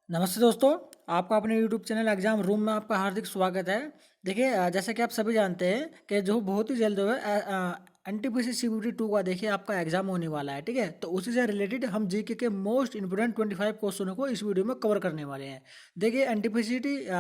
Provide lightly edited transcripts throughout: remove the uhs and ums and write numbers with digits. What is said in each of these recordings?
नमस्ते दोस्तों। आपका अपने यूट्यूब चैनल एग्जाम रूम में आपका हार्दिक स्वागत है। देखिए, जैसा कि आप सभी जानते हैं कि जो बहुत ही जल्द जो है एनटीपीसी सीबीटी 2 का देखिए आपका एग्जाम होने वाला है। ठीक है, तो उसी से रिलेटेड हम जीके के मोस्ट इंपोर्टेंट 25 क्वेश्चनों को इस वीडियो में कवर करने वाले हैं। देखिए, एनटीपीसी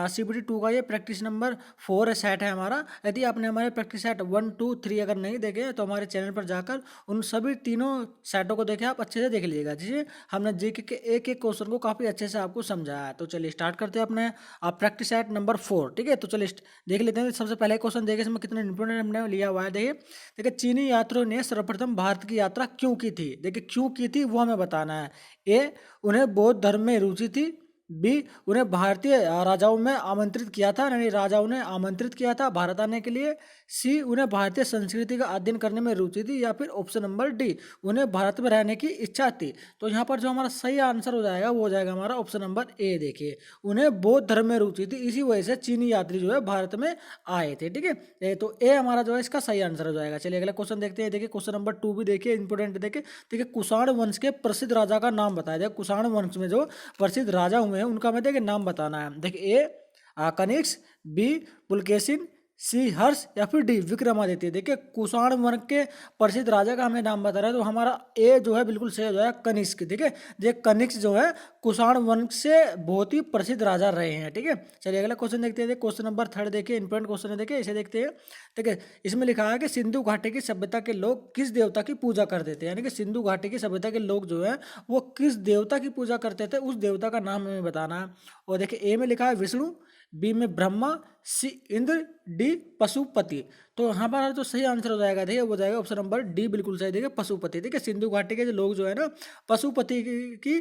सीबीटी 2 का ये प्रैक्टिस नंबर 4 सेट है हमारा। यदि आपने हमारे प्रैक्टिस सेट 1, 2, 3 अगर नहीं देखे तो हमारे चैनल पर जाकर उन सभी तीनों सेटों को देखे आप अच्छे से देख लीजिएगा, जिससे हमने जीके के एक एक क्वेश्चन को काफ़ी अच्छे से आपको समझाया है। तो चलिए स्टार्ट करते हैं अपने प्रैक्टिस सेट नंबर 4। ठीक है, तो चलिए देख लेते हैं। सबसे पहले क्वेश्चन देखिए, इसमें कितना इंपोर्टेंट हमने लिया हुआ है। देखिए देखिए, चीनी यात्रियों ने सर्वप्रथम भारत की यात्रा क्यों की थी? देखिए, क्यों की थी वो हमें बताना है। ए, उन्हें बौद्ध धर्म में रुचि थी। बी, उन्हें भारतीय राजाओं में आमंत्रित किया था, यानी राजाओं ने आमंत्रित किया था भारत आने के लिए। सी, उन्हें भारतीय संस्कृति का अध्ययन करने में रुचि थी। या फिर ऑप्शन नंबर डी, उन्हें भारत में रहने की इच्छा थी। तो यहाँ पर जो हमारा सही आंसर हो जाएगा वो हो जाएगा हमारा ऑप्शन नंबर ए। देखिए, उन्हें बौद्ध धर्म में रुचि थी, इसी वजह से चीनी यात्री जो है भारत में आए थे। ठीक है, तो ए हमारा जो है इसका सही आंसर हो जाएगा। चलिए अगला क्वेश्चन देखते हैं। देखिए, क्वेश्चन नंबर 2 भी देखिए इंपोर्टेंट। देखिए कुषाण वंश के प्रसिद्ध राजा का नाम बताया जाए। कुषाण वंश में जो प्रसिद्ध राजा हुए हैं उनका हमें देखिए नाम बताना है। देखिए, ए कनिष्क, बी पुलकेशिन, सी हर्ष, या फिर डी विक्रमादित्य। देखिए, कुषाण वंश के प्रसिद्ध राजा का हमें नाम बता रहा है, तो हमारा ए जो है बिल्कुल सही हो जाएगा, कनिष्क। ठीक है, देखिए कनिष्क जो है कुषाण वंश से बहुत ही प्रसिद्ध राजा रहे हैं। ठीक है, चलिए अगला क्वेश्चन देखते हैं। क्वेश्चन नंबर 3 देखिए, इंपॉर्टेंट क्वेश्चन है। देखिए इसे देखते हैं। देखिए, इसमें लिखा है कि सिंधु घाटी की सभ्यता के लोग किस देवता की पूजा करते थे? यानी कि सिंधु घाटी की सभ्यता के लोग जो है वो किस देवता की पूजा करते थे, उस देवता का नाम हमें बताना है। और देखिए, ए में लिखा है विष्णु, बी में ब्रह्मा, सी इंद्र, डी पशुपति। तो यहाँ पर जो सही आंसर हो जाएगा देखिए वो हो जाएगा ऑप्शन नंबर डी, बिल्कुल सही। देखिए पशुपति। देखिए, सिंधु घाटी के जो लोग जो है ना पशुपति की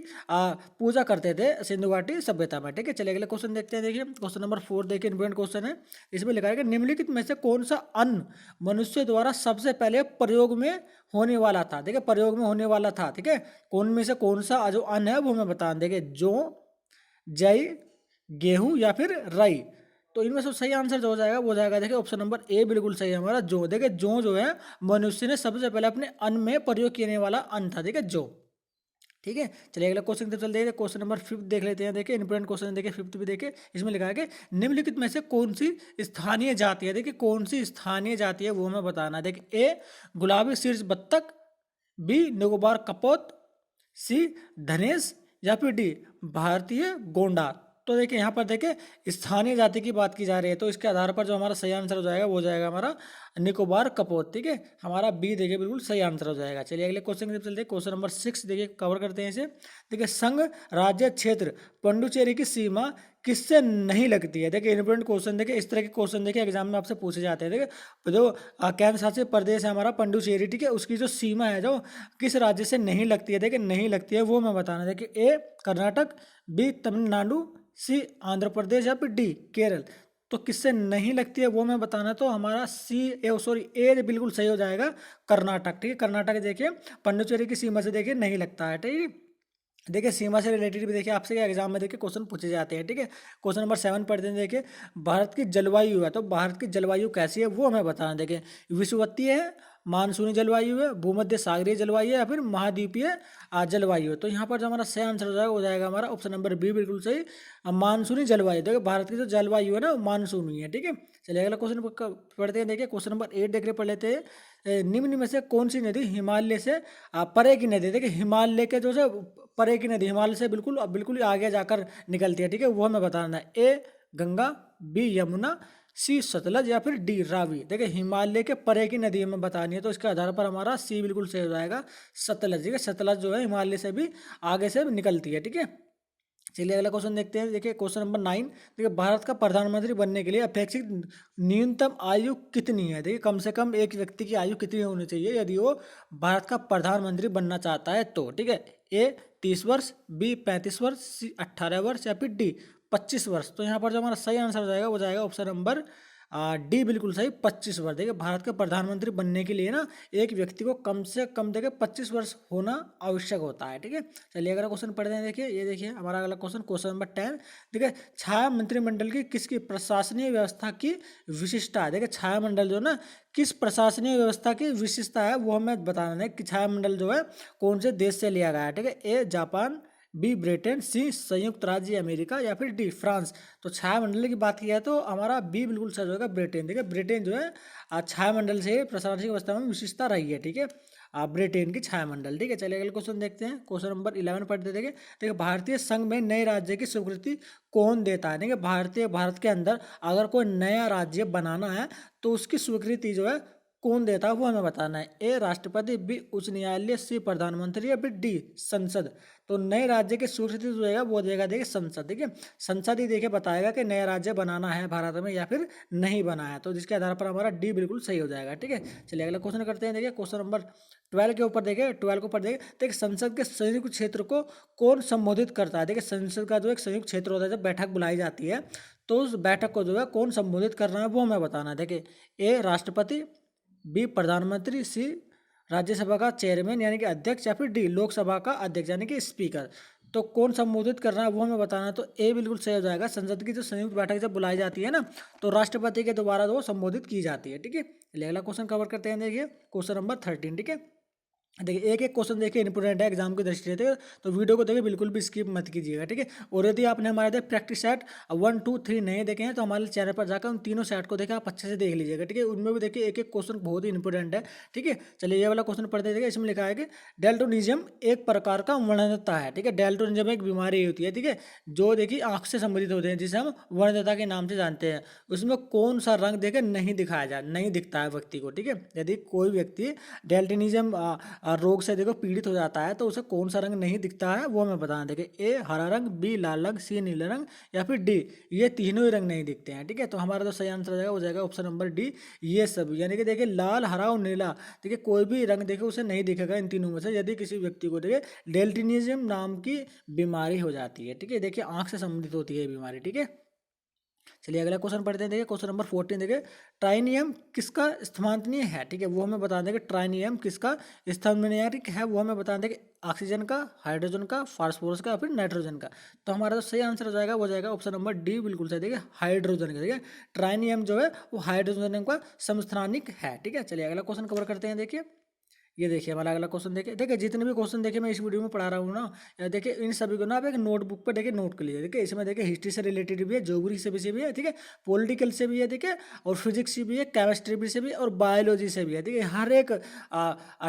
पूजा करते थे सिंधु घाटी सभ्यता में। ठीक है, चलिए अगले क्वेश्चन देखते हैं। देखिए क्वेश्चन नंबर 4 देखिए, इंपोर्टेंट क्वेश्चन है। इसमें लिखा है कि निम्नलिखित में से कौन सा अन्न मनुष्य द्वारा सबसे पहले प्रयोग में होने वाला था? देखिए, प्रयोग में होने वाला था। ठीक है, कौन में से कौन सा जो अन्न है वो हमें बताना। देखिए, जौ, जई, गेहूं, या फिर राई। तो इनमें से सही आंसर जो हो जाएगा वो हो जाएगा देखिए ऑप्शन नंबर ए, बिल्कुल सही है हमारा जौ। देखिए, जौ जो है मनुष्य ने सबसे पहले अपने अन्न में प्रयोग करने वाला अन्न था। देखिए, जौ। ठीक है, चलिए अगला क्वेश्चन चलते हैं। क्वेश्चन नंबर 5 देख लेते हैं। देखिए इंपोर्टेंट क्वेश्चन देखिए, 5 भी देखिए। इसमें लिखा है कि निम्नलिखित में से कौन सी स्थानीय जाति है? देखिए, कौन सी स्थानीय जाति है वो हमें बताना है। देखिए, ए गुलाबी शीर्ष बत्तख, बी निकोबार कपोत, सी धनेश, या फिर डी भारतीय गोंडा। तो देखिए यहाँ पर देखिए स्थानीय जाति की बात की जा रही है, तो इसके आधार पर जो हमारा सही आंसर हो जाएगा वो हो जाएगा हमारा निकोबार कपोत। ठीक है, हमारा बी देखिए बिल्कुल सही आंसर हो जाएगा। चलिए अगले क्वेश्चन की तरफ चलते हैं। क्वेश्चन नंबर 6 देखिए, कवर करते हैं इसे। देखिए, संघ राज्य क्षेत्र पुडुचेरी की सीमा किससे नहीं लगती है? देखिए इंपोर्टेंट क्वेश्चन। देखिए, इस तरह के क्वेश्चन देखिए एग्जाम में आपसे पूछे जाते हैं। देखिए, जो केंद्र शासित प्रदेश है हमारा पुडुचेरी, ठीक है, उसकी जो सीमा है जो किस राज्य से नहीं लगती है? देखिए, नहीं लगती है वो मैं बताना। देखिए, ए कर्नाटक, बी तमिलनाडु, सी आंध्र प्रदेश, या फिर डी केरल। तो किससे नहीं लगती है वो मैं बताना। तो हमारा सी ए बिल्कुल सही हो जाएगा, कर्नाटक। ठीक है, कर्नाटक देखिए पुडुचेरी की सीमा से देखिए नहीं लगता है। ठीक है, देखिए सीमा से रिलेटेड भी देखिए आपसे एग्जाम में देखिए क्वेश्चन पूछे जाते हैं। ठीक है, क्वेश्चन नंबर 7 पढ़ते हैं। देखिए, भारत की जलवायु है, तो भारत की जलवायु कैसी है वो हमें बताना। देखिए, विषुवतीय है, मानसूनी जलवायु है, भूमध्य सागरीय जलवायु है, या फिर महाद्वीपीय जलवायु है। तो यहाँ पर जो हमारा सही आंसर हो जाएगा वो जाएगा हमारा ऑप्शन नंबर बी, बिल्कुल सही, मानसूनी जलवायु। देखिए, भारत की जो जलवायु है ना मानसूनी है। ठीक है, चलिए अगला क्वेश्चन पढ़ते हैं। देखिए, क्वेश्चन नंबर 8 देख रहे पढ़ लेते हैं। निम्न में से कौन सी नदी हिमालय से परे की नदी? देखिए, हिमालय के जो है परे की नदी, हिमालय से बिल्कुल बिल्कुल आगे जाकर निकलती है। ठीक है, वो हमें बताना है। ए गंगा, बी यमुना, सी सतलज, या फिर डी रावी। देखिए, हिमालय के परे की नदी हमें बतानी है, तो इसके आधार पर हमारा सी बिल्कुल सही हो जाएगा, सतलज। ठीक है, सतलज जो है हिमालय से भी आगे से निकलती है। ठीक है, चलिए अगला क्वेश्चन देखते हैं। देखिए, क्वेश्चन नंबर 9। देखिए, भारत का प्रधानमंत्री बनने के लिए अपेक्षित न्यूनतम आयु कितनी है? देखिए, कम से कम एक व्यक्ति की आयु कितनी होनी चाहिए यदि वो भारत का प्रधानमंत्री बनना चाहता है तो? ठीक है, ए 30 वर्ष, बी 35 वर्ष, सी 18 वर्ष, या फिर डी 25 वर्ष। तो यहाँ पर जो हमारा सही आंसर हो जाएगा वो जाएगा ऑप्शन नंबर डी, बिल्कुल सही, 25 वर्ष। देखिए, भारत के प्रधानमंत्री बनने के लिए ना एक व्यक्ति को कम से कम देखिए 25 वर्ष होना आवश्यक होता है। ठीक है, चलिए अगला क्वेश्चन पढ़ते हैं। देखिए, ये देखिए हमारा अगला क्वेश्चन, क्वेश्चन नंबर 10। देखिए, छाया मंत्रिमंडल की किसकी प्रशासनिक व्यवस्था की विशिष्टता है? देखिए, छाया मंडल जो ना किस प्रशासनिक व्यवस्था की विशिष्टता है वो हमें बताना है कि छाया मंडल जो है कौन से देश से लिया गया है। ठीक है, ए जापान, बी ब्रिटेन, सी संयुक्त राज्य अमेरिका या फिर डी फ्रांस। तो छायामंडल की बात की जाए तो हमारा बी बिल्कुल सही होगा, ब्रिटेन। देखिए ब्रिटेन जो है छायामंडल से प्रशासनिक व्यवस्था में विशेषता रही है, ठीक है, ब्रिटेन की छायामंडल। ठीक है, चलिए अगले क्वेश्चन देखते हैं। क्वेश्चन नंबर 11 पढ़ते देखिए। देखिए भारतीय संघ में नए राज्य की स्वीकृति कौन देता है? देखिए भारत के अंदर अगर कोई नया राज्य बनाना है तो उसकी स्वीकृति जो है कौन देता है वो हमें बताना है। ए राष्ट्रपति, बी उच्च न्यायालय, सी प्रधानमंत्री या फिर डी संसद। तो नए राज्य की स्वीकृति जो देगा वो देगा देखिए संसद। देखिए संसद ही देखिए बताएगा कि नया राज्य बनाना है भारत में या फिर नहीं बनाना है, तो जिसके आधार पर हमारा डी बिल्कुल सही हो जाएगा। ठीक है, चलिए अगला क्वेश्चन करते हैं। देखिए क्वेश्चन नंबर 12 के ऊपर देखिए, 12 के ऊपर देखिए संसद के संयुक्त क्षेत्र को कौन संबोधित करता है? देखिए संसद का जो एक संयुक्त क्षेत्र होता है, जब बैठक बुलाई जाती है तो उस बैठक को जो है कौन संबोधित कर रहा है वो हमें बताना है। देखिए ए राष्ट्रपति, बी प्रधानमंत्री, सी राज्यसभा का चेयरमैन यानी कि अध्यक्ष या फिर डी लोकसभा का अध्यक्ष यानी कि स्पीकर। तो कौन संबोधित कर रहा है वो हमें बताना है, तो ए बिल्कुल सही हो जाएगा। संसद की जो संयुक्त बैठक जब बुलाई जाती है ना तो राष्ट्रपति के द्वारा वो संबोधित की जाती है। ठीक है, अगला क्वेश्चन कवर करते हैं। देखिए क्वेश्चन नंबर 13। ठीक है, देखिए एक एक क्वेश्चन देखिए इंपोर्टेंट है एग्जाम की दृष्टि से, तो वीडियो को देखिए बिल्कुल भी स्किप मत कीजिएगा। ठीक है, और यदि आपने हमारे प्रैक्टिस सेट 1, 2, 3 नहीं देखे हैं तो हमारे चैनल पर जाकर उन तीनों सेट को देखिए आप अच्छे से देख लीजिएगा। ठीक है, उनमें भी देखिए एक एक क्वेश्चन बहुत ही इंपॉर्टेंट है। ठीक है, चलिए ये वाला क्वेश्चन पढ़ते देखिए। इसमें लिखा है कि डेल्टोनिज्म एक प्रकार का वर्णनता है। ठीक है, डेल्टोनिज्म एक बीमारी होती है, ठीक है, जो देखिए आंख से संबंधित होते हैं, जिसे हम वर्णनता के नाम से जानते हैं। उसमें कौन सा रंग देखे नहीं दिखाया जाए, नहीं दिखता है व्यक्ति को। ठीक है, यदि कोई व्यक्ति डेल्टोनिज्म रोग से देखो पीड़ित हो जाता है तो उसे कौन सा रंग नहीं दिखता है वो हमें बताना। देखिए ए हरा रंग, बी लाल रंग, सी नीला रंग या फिर डी ये तीनों ही रंग नहीं दिखते हैं। ठीक है, तो हमारा जो सही आंसर हो जाएगा वो जाएगा ऑप्शन नंबर डी ये सब, यानी कि देखिए लाल, हरा और नीला देखिए कोई भी रंग देखे उसे नहीं दिखेगा इन तीनों में से यदि किसी व्यक्ति को देखिए डेल्टोनिज्म नाम की बीमारी हो जाती है। ठीक है, देखिए आंख से संबंधित होती है ये बीमारी। ठीक है, चलिए अगला क्वेश्चन पढ़ते हैं। देखिए क्वेश्चन नंबर 14 देखिए, ट्राइनियम किसका स्थानांतरीय है? ठीक है, वो हमें बता देंगे ट्राइनियम किसका स्थानांतरीय है वो हमें बता देंगे ऑक्सीजन का, हाइड्रोजन का, फास्फोरस का या फिर नाइट्रोजन का। तो हमारा जो सही आंसर हो जाएगा वो जाएगा ऑप्शन नंबर डी बिल्कुल सही। देखिए हाइड्रोजन का, देखिए ट्राइनियम जो है वो हाइड्रोजन का समस्थानिक है। ठीक है, चलिए अगला क्वेश्चन कवर करते हैं। देखिए ये देखिए हमारा अगला क्वेश्चन देखिए। देखिए जितने भी क्वेश्चन देखिए मैं इस वीडियो में पढ़ा रहा हूँ ना, देखिए इन सभी को ना आप एक नोटबुक पर देखिए नोट कर लीजिए। देखिए इसमें देखिए हिस्ट्री से रिलेटेड भी है, ज्योग्राफी से भी है, ठीक है, पॉलिटिकल से भी है, ठीक है, और फिजिक्स से भी है, केमिस्ट्री से भी और बायोलॉजी से भी है। ठीक है, हर एक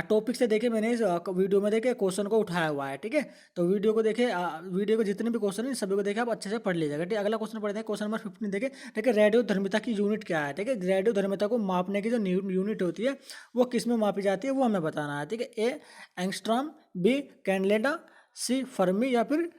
टॉपिक से देखिए मैंने इस वीडियो में देखिए क्वेश्चन को उठाया हुआ है। ठीक है, तो वीडियो को देखिए, वीडियो को जितने भी क्वेश्चन है सभी को देखिए आप अच्छे से पढ़ लीजिएगा। ठीक है, अगला क्वेश्चन पढ़ते हैं। क्वेश्चन नंबर 15 देखिए। देखिए रेडियो धर्मिता की यूनिट क्या है? ठीक है, रेडियो धर्मिता को मापने की जो यूनिट होती है वो किस में मापी जाती है वो हमें बताना है। ठीक है, ए एंगस्ट्रॉम, बी कैंडलेडा, सी फर्मी या फिर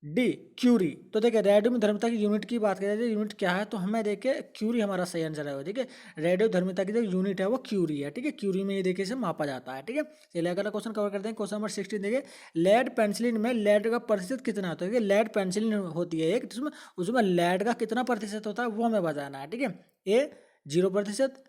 डी क्यूरी। तो देखिए रेडियो में धर्मिता की यूनिट की बात करें तो यूनिट क्या है, तो हमें देखिए क्यूरी हमारा सही आंसर है। ठीक है, रेडियो धर्मिता की जो यूनिट है वो क्यूरी है। ठीक है, क्यूरी में ये देखिए इसे मापा जाता है। ठीक है, चलिए अगला क्वेश्चन कवर करते हैं। क्वेश्चन नंबर 16 देखिए, लेड पेंसिलिन में लेड का प्रतिशत कितना होता है? देखिए लेड पेंसिलिन होती है एक, जिसमें उसमें लेड का कितना प्रतिशत होता है वो हमें बताना है। ठीक है, ए 0%,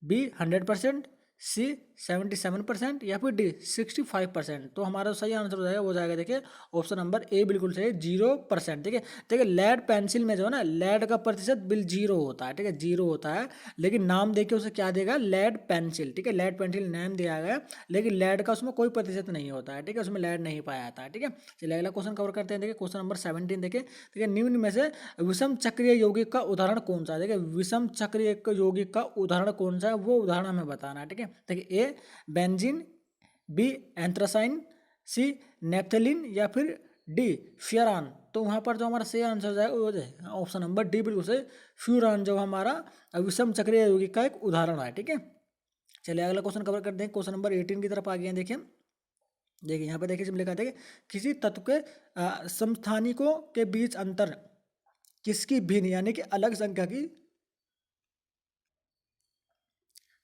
बी 100%, सी 77% या फिर डी 65%। तो हमारा सही आंसर हो जाएगा वो जाएगा देखिए ऑप्शन नंबर ए बिल्कुल सही 0%। ठीक है, देखिए लेड पेंसिल में जो है ना लेड का प्रतिशत बिल 0 होता है। ठीक है, 0 होता है, लेकिन नाम देखिए उसे क्या देगा, लेड पेंसिल। ठीक है, लेड पेंसिल नाम दिया गया, लेकिन लेड का उसमें कोई प्रतिशत नहीं होता है। ठीक है, उसमें लेड नहीं पाया जाता है। ठीक है, चलिए अगला क्वेश्चन कवर करते हैं। देखिए क्वेश्चन नंबर 17 देखिए। देखिए निम्न में से विषम चक्रीय यौगिक का उदाहरण कौन सा है? देखिए विषम चक्रीय यौगिक का उदाहरण कौन सा है वो उदाहरण हमें बताना है। ठीक है, देखिए ए बेंजीन, बी एंथ्रासाइन, सी नेप्थलीन या फिर डी फ्यूरान। तो वहाँ पर जो हमारा सही आंसर हो जाएगा वो है ऑप्शन नंबर डी बिल्कुल सही, फ्यूरान जो हमारा विषम चक्रीय यौगिक का एक उदाहरण है। ठीक है, चलिए अगला क्वेश्चन कवर करते हैं। क्वेश्चन नंबर 18 की तरफ आ गए हैं। देखिए देखिए यहाँ पे देखिए जब लिखा था कि किसी तत्व के समस्थानिकों के बीच अंतर किसकी भिन्न यानी कि अलग संख्या की।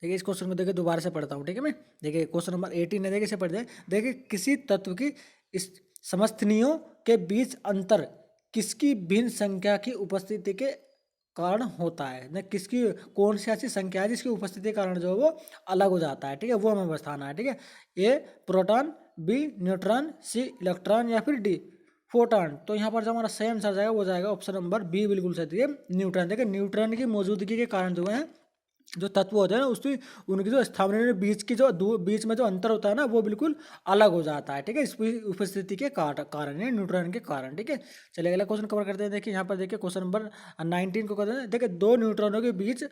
देखिए इस क्वेश्चन को देखिए दोबारा से पढ़ता हूँ। ठीक है, मैं देखिए क्वेश्चन नंबर 18 है, देखिए इसे पढ़ते हैं। देखिए किसी तत्व की इस समस्थानियों के बीच अंतर किसकी भिन्न संख्या की उपस्थिति के कारण होता है, न किसकी कौन सी ऐसी संख्या है जिसकी उपस्थिति के कारण जो है वो अलग हो जाता है। ठीक है, वो हमें बताना है। ठीक है, ए प्रोटॉन, बी न्यूट्रॉन, सी इलेक्ट्रॉन या फिर डी फोटॉन। तो यहाँ पर जो हमारा सही आंसर जाएगा वो जाएगा ऑप्शन नंबर बी बिल्कुल सही है, न्यूट्रॉन। देखिए न्यूट्रॉन की मौजूदगी के कारण जो है जो तत्व होते हैं ना उसकी उनकी जो स्थानीय बीच की जो बीच में जो अंतर होता है ना वो बिल्कुल अलग हो जाता है, ठीक है, इसकी उपस्थिति के कारण या न्यूट्रॉन के कारण, ठीक है। चलिए अगला क्वेश्चन कवर करते हैं। देखिए यहाँ पर देखिए क्वेश्चन नंबर 19 को कहते हैं, देखिए दो न्यूट्रॉनों के बीच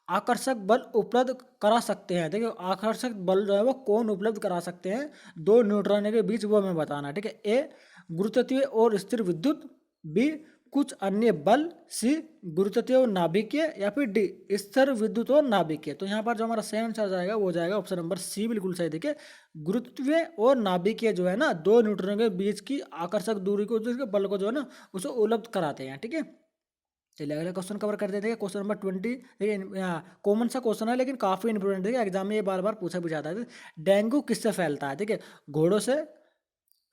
आकर्षक बल उपलब्ध करा सकते हैं। देखिए आकर्षक बल जो है वो कौन उपलब्ध करा सकते हैं दो न्यूट्रॉनों के बीच, वो हमें बताना है, ठीक है। ए गुरुत्वीय और स्थिर विद्युत, बी कुछ अन्य बल, सी गुरुत्वीय और नाभिकीय, या फिर डी स्थिर विद्युत और नाभिकीय। तो यहाँ पर जो हमारा सही आंसर जाएगा वो जाएगा ऑप्शन नंबर सी, बिल्कुल सही। देखिए गुरुत्वीय और नाभिकीय जो है ना दो न्यूट्रॉनों के बीच की आकर्षक दूरी को, जो बल को जो है ना उसे उपलब्ध कराते हैं, ठीक है। चलिए अगला क्वेश्चन कवर कर देते हैं। क्वेश्चन नंबर 20, देखिए कॉमन सा क्वेश्चन है लेकिन काफी इंपोर्टेंट है, एग्जाम में ये बार बार पूछा भी जाता है। डेंगू किससे फैलता है? ठीक है, घोड़ों से,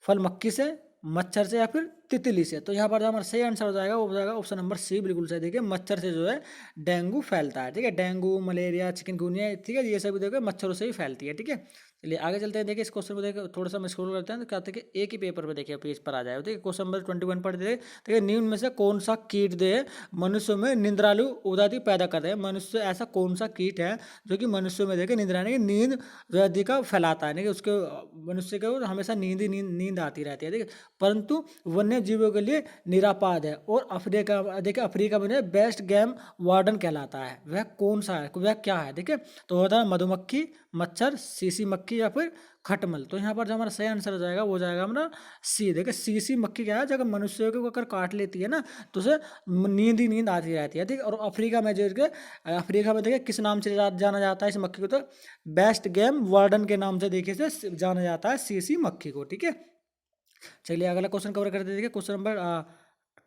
फल मक्खी से, मच्छर से, या फिर तितली से। तो यहाँ पर जो हमारा सही आंसर हो जाएगा वो हो जाएगा ऑप्शन नंबर सी, बिल्कुल सही। देखिए मच्छर से जो है डेंगू फैलता है, ठीक है। डेंगू, मलेरिया, चिकनगुनिया, ठीक है, ये सभी देखो मच्छरों से ही फैलती है, ठीक है। चलिए आगे चलते हैं। देखिए इस क्वेश्चन को देखिए थोड़ा सा हम स्क्रॉल करते हैं तो क्या होता है कि एक ही पेपर पे देखिए पेज पर आ जाए। देखिए क्वेश्चन नंबर 21 पर देखिए निम्न में से कौन सा कीट जो है मनुष्यों में निंद्रालु उदादी पैदा कर रहे हैं। मनुष्य ऐसा कौन सा कीट है जो कि मनुष्यों में देखिए निंद्रा की नींद व्याधि का फैलाता है, उसके मनुष्य को हमेशा नींद ही नींद आती रहती है, देखिए, परंतु वन्य जीवों के लिए निरापद है। और अफ्रीका, देखिए अफ्रीका में बेस्ट गेम वार्डन कहलाता है। वह कौन सा है, वह क्या है? देखिए तो होता है मधुमक्खी, मच्छर, सीसी मक्खी, या फिर खटमल। तो यहाँ पर जो हमारा सही आंसर हो जाएगा वो जाएगा हमारा सी। देखिए सीसी मक्खी क्या है, जब मनुष्य को अगर काट लेती है ना तो उसे नींद ही नींद आती रहती है, ठीक है। और अफ्रीका में जो अफ्रीका में देखिए किस नाम से जाना जाता है इस मक्खी को? तो बेस्ट गेम वार्डन के नाम से देखिए से जाना जाता है सीसी मक्खी को, ठीक है। चलिए अगला क्वेश्चन कवर करते हैं। देखिए क्वेश्चन नंबर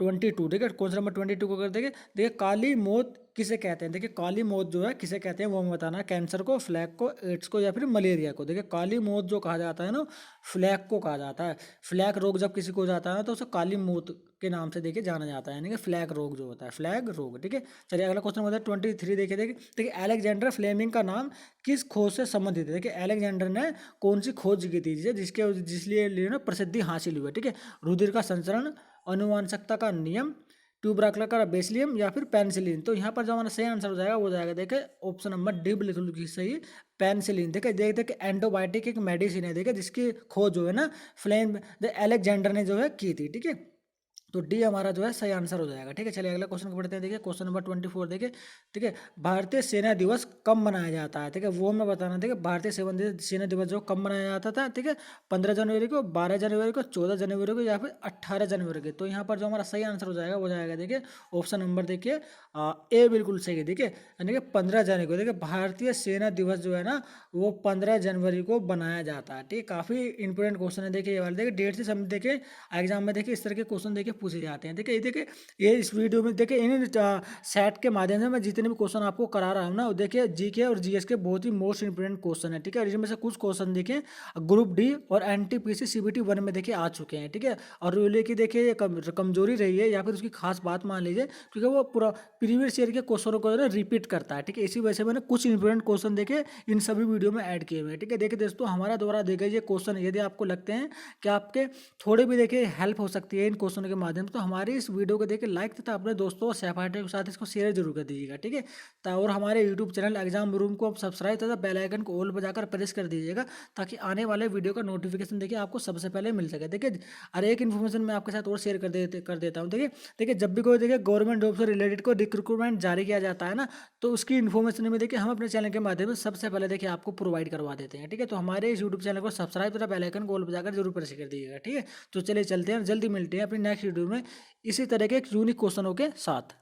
22, देखिए क्वेश्चन नंबर 22 को कर देखिए। देखिए काली मौत किसे कहते हैं? देखिए काली मौत जो है किसे कहते हैं वो हमें बताना है। कैंसर को, फ्लैग को, एड्स को, या फिर मलेरिया को। देखिए काली मौत जो कहा जाता है ना फ्लैग को कहा जाता है। फ्लैग रोग जब किसी को हो जाता है तो उसे काली मौत के नाम से देखिए जाना जाता है, यानी कि फ्लैग रोग जो होता है, फ्लैग रोग, ठीक है। चलिए अगला क्वेश्चन होता है 23। देखिए देखिए देखिए अलेक्जेंडर फ्लेमिंग का नाम किस खोज से संबंधित है? देखिए अलेक्जेंडर ने कौन सी खोज की थी जिसलिए ना प्रसिद्धि हासिल हुई है, ठीक है। रुधिर का संचरण, अनुवांशिकता का नियम, ट्यूबरकलर का बेसिलियम, या फिर पेनिसिलिन। तो यहाँ पर जो हमारा सही आंसर हो जाएगा वो जाएगा देखिए ऑप्शन नंबर डी, बिल्कुल सही, पेनिसिलिन। देखिए देखिए एंटीबायोटिक एक मेडिसिन है, देखिए जिसकी खोज जो है ना फ्लेम अलेक्जेंडर ने जो है की थी, ठीक है। तो डी हमारा जो है सही आंसर हो जाएगा, ठीक है। चलिए अगला क्वेश्चन को पढ़ते हैं। देखिए क्वेश्चन नंबर 24, देखिए ठीक है, भारतीय सेना दिवस कब मनाया जाता है? ठीक है, वो हमें बताना। देखिए भारतीय सेना दिवस जो कब मनाया जाता था, ठीक है, 15 जनवरी को, 12 जनवरी को, 14 जनवरी को, या फिर 18 जनवरी को। तो यहाँ पर जो हमारा सही आंसर हो जाएगा वो जाएगा देखिए ऑप्शन नंबर देखिए ए, बिल्कुल सही है। देखिए यानी कि 15 जनवरी को। देखिए भारतीय सेना दिवस जो है ना वो 15 जनवरी को बनाया जाता है, ठीक है। काफ़ी इंपॉर्टेंट क्वेश्चन है देखिए ये वाले। देखिए डेट से समय देखिए एग्जाम में देखिए इस तरह के क्वेश्चन देखिए पूछे जाते हैं। देखिए ये इस वीडियो में देखिए इन सेट के माध्यम से मैं जितने भी क्वेश्चन आपको करा रहा हूँ ना देखिए जीके और जीएस के बहुत ही मोस्ट इंपोर्टेंट क्वेश्चन है, ठीक है। इसमें से कुछ क्वेश्चन देखिए ग्रुप डी और एनटीपीसी सीबीटी 1 में देखिए आ चुके हैं, ठीक है। और रेलवे की देखिए कमजोरी रही है या फिर उसकी खास बात मान लीजिए क्योंकि वो पूरा प्रीवियस ईयर के क्वेश्चनों को रिपीट करता है, ठीक है। इसी वजह से मैंने कुछ इंपोर्टेंट क्वेश्चन देखे इन सभी वीडियो में ऐड किए हुए हैं, ठीक है। देखिए दोस्तों हमारा द्वारा देखे ये क्वेश्चन यदि आपको लगते हैं कि आपके थोड़े भी देखिए हेल्प हो सकती है इन क्वेश्चनों के माध्यम से, तो हमारे इस वीडियो को देखिए लाइक तथा अपने दोस्तों और सहपाठियों के साथ इसको शेयर जरूर कर दीजिएगा, ठीक है। और हमारे यूट्यूब चैनल एग्जाम रूम को आप सब्सक्राइब तथा बेल आइकन को ऑल बजाकर प्रेस कर दीजिएगा ताकि आने वाले वीडियो का नोटिफिकेशन देखिए आपको सबसे पहले मिल सके। देखिए और एक इन्फॉर्मेशन मैं आपके साथ और शेयर कर देता हूँ। देखिए जब भी कोई देखिए गवर्नमेंट जॉब से रिलेटेड को रिक्रूटमेंट जारी किया जाता है ना तो उसकी इन्फॉर्मेशन में देखिए हम अपने चैनल के माध्यम से सबसे पहले देखिए आपको प्रोवाइड करवा देते हैं, ठीक है। तो हमारे इस यूट्यूब चैनल को सब्सक्राइब तथा बेल आइकन को ऑल बजाकर जरूर प्रेस कर दीजिएगा, ठीक है। तो चलिए चलते हैं, जल्दी मिलते हैं अपनी नेक्स्ट वीडियो में इसी तरह के एक यूनिक क्वेश्चनों के साथ।